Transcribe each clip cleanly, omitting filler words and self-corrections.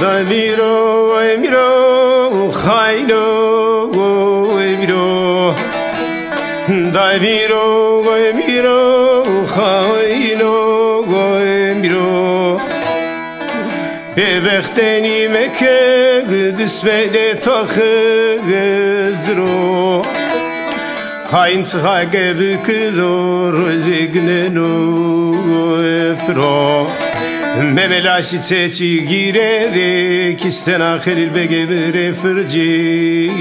Miro, miro, Khaino, miro, Daviro, miro, Khaino, miro. Bebekteni meke, disvede takızdro. Kain tzage bükülür, zignenu efro. Memelaşi çeçi gireri kisten ahiril begebire fırcireno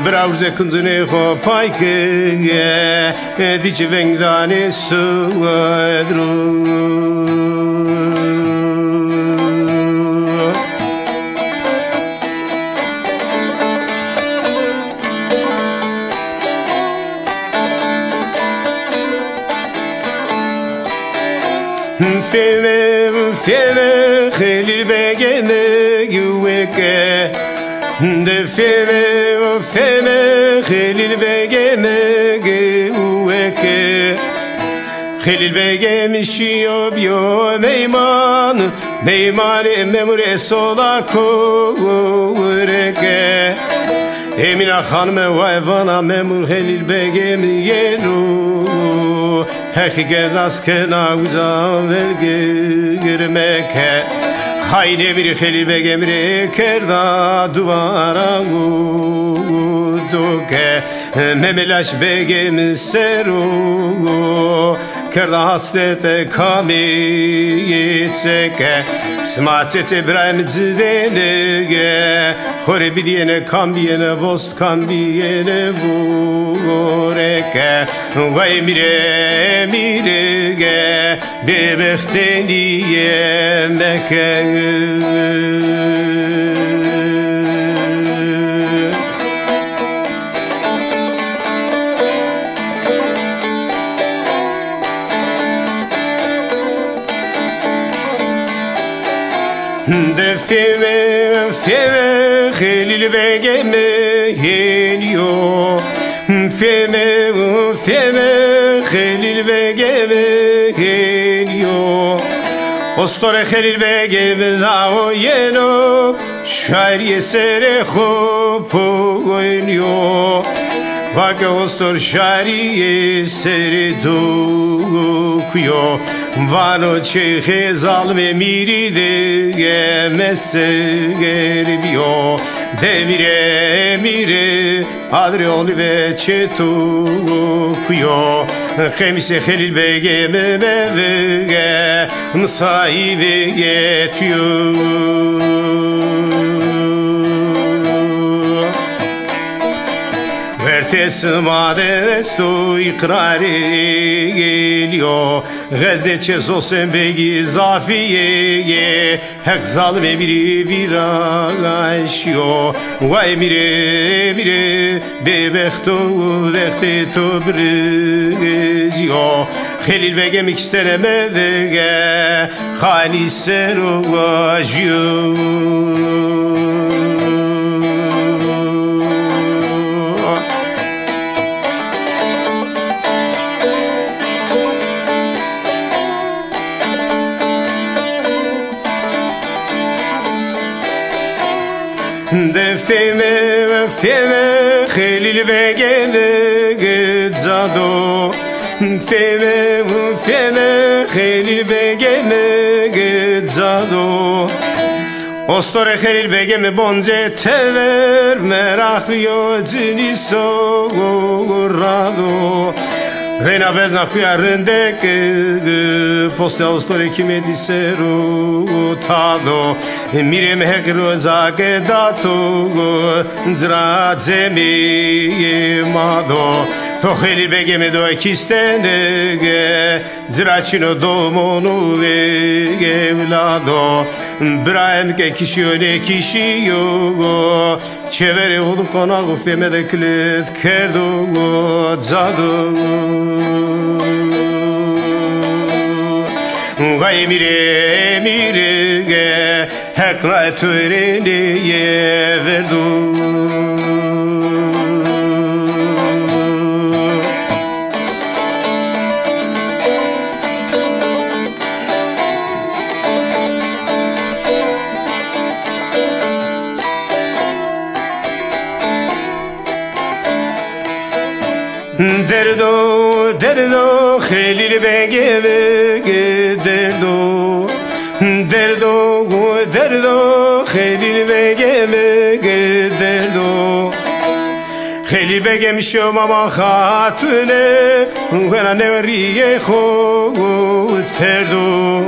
Bravze kunzune ho payke dici vengdane suadru Feme Khalil begene güveke de feme Khalil begene güveke Khalil begemişiyor biyo meyman memure sola kureke Emine hanıme vay bana memur Khalil begem yenu Hakike naskena uzan girmeke Haydi bir Khalil begemre kerda duvara duke Memelaş begem seru kerda hasrete kamiyetseke Smartet İbrahim zidene Hore biliyene kambiyene bost kambiyene vureke Vay mire mirege bebekteniye meke Feme Khalil begeme geliyor Feme Khalil begeme geliyor Ostore Khalil begeme lao yeno Şair sere hop oynuyor Vake ostor şair sere dokuyor Vano çehe zalme miri de messer bio Demire mire adriol ve çetu kuyo Kemise Khalil begeme bege Msaive yetiyor Tesmade stu ikrari geliyor Gazze çezosen begi zafiye Hek zalme biri viraşıyor Vay mire bebektu vekti tu brizyo Khalil begem iksteremede Khani seru vajyo Feme Khalil begeme gzado Feme Khalil begeme gzado Ostore Khalil begeme bonce tever merakyo ziniso rado Vena vezna kuyarındek poste ostore kime diseru tado Mire mehekro zake datu zradzemi mado To Khalil begeme do ekistene zraçino domonu evlado Brahim ke kişiyone kişiyo Çevere olu konağı femede klet kerdo zado Vay mire ge hekra töreniye verdu دردو دردو خلیل بگه بگه دردو دردو دردو خلیل بگه بگه دردو خیلی بگم شما خاتونه غنا نوریه خود تردو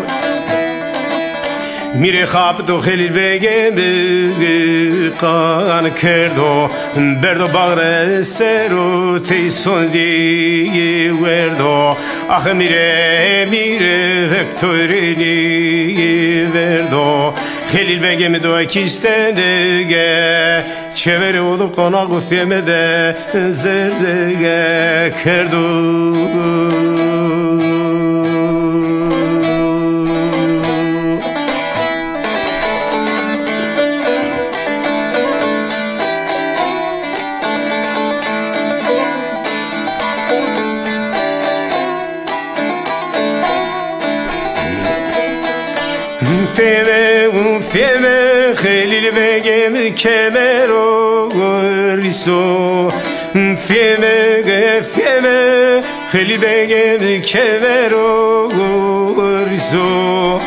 میره خواب دو خیلی بگم قان کردو بردو باغر سرو تیسون دی وردو آخه میره وکتورینی وردو خیلی بگم دو کیستنگه چهره اولو قناق فهمده زرزگه کردو فهمه خیلی بگم کمرو گریسو فهمه خیلی بگم کمرو گریسو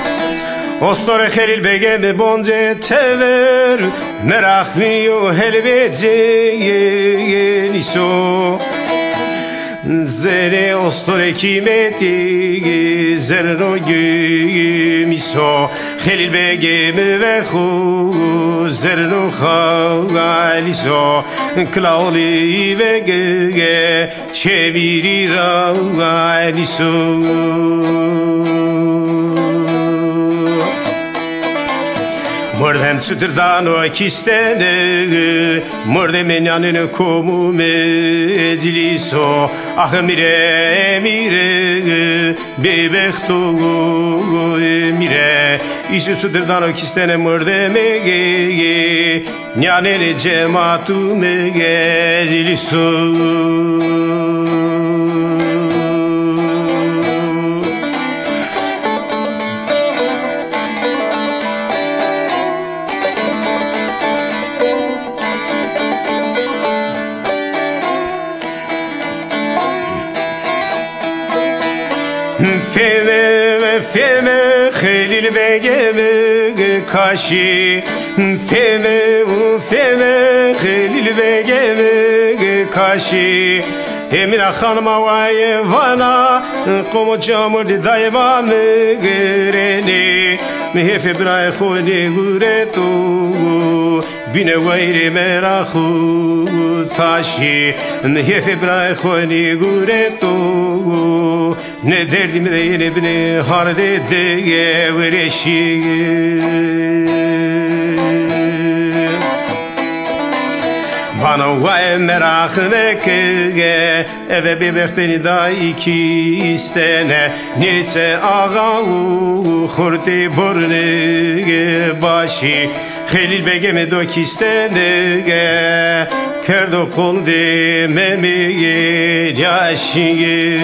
استار خیلی بگم بونجه تور مرخمی و هلویجه نیسو زره استور کیمتی زره رو گمیسو خیلی بگم و خو زره رو خوالیسو کلاولی بگه چه بیری را غالیسو مردم چتردان و کیستنه مردم منیانن کومو مجلیسو آخه میره ببختو میره ایشو چتردان و کیستنه مردم مگه نیانن جماعتو مجلیسو فهمه خیلی بگه کاشی فهمه خیلی بگه کاشی امیر خانم وای وانا قوم جامور دی دایما مگرنی مهف برای خودی گوره تو بینه ویری مرا خود تاشی مهف برای خودی گوره تو نه دردی مدینه بینه هارده دیگه ورشی بانو وای مراخ وکه eve ببختنی دایی کیستنه نیچه آقا و خورده برنه باشی خیلی بگم دو کیستنه کرد و قلده ممیه یاشیه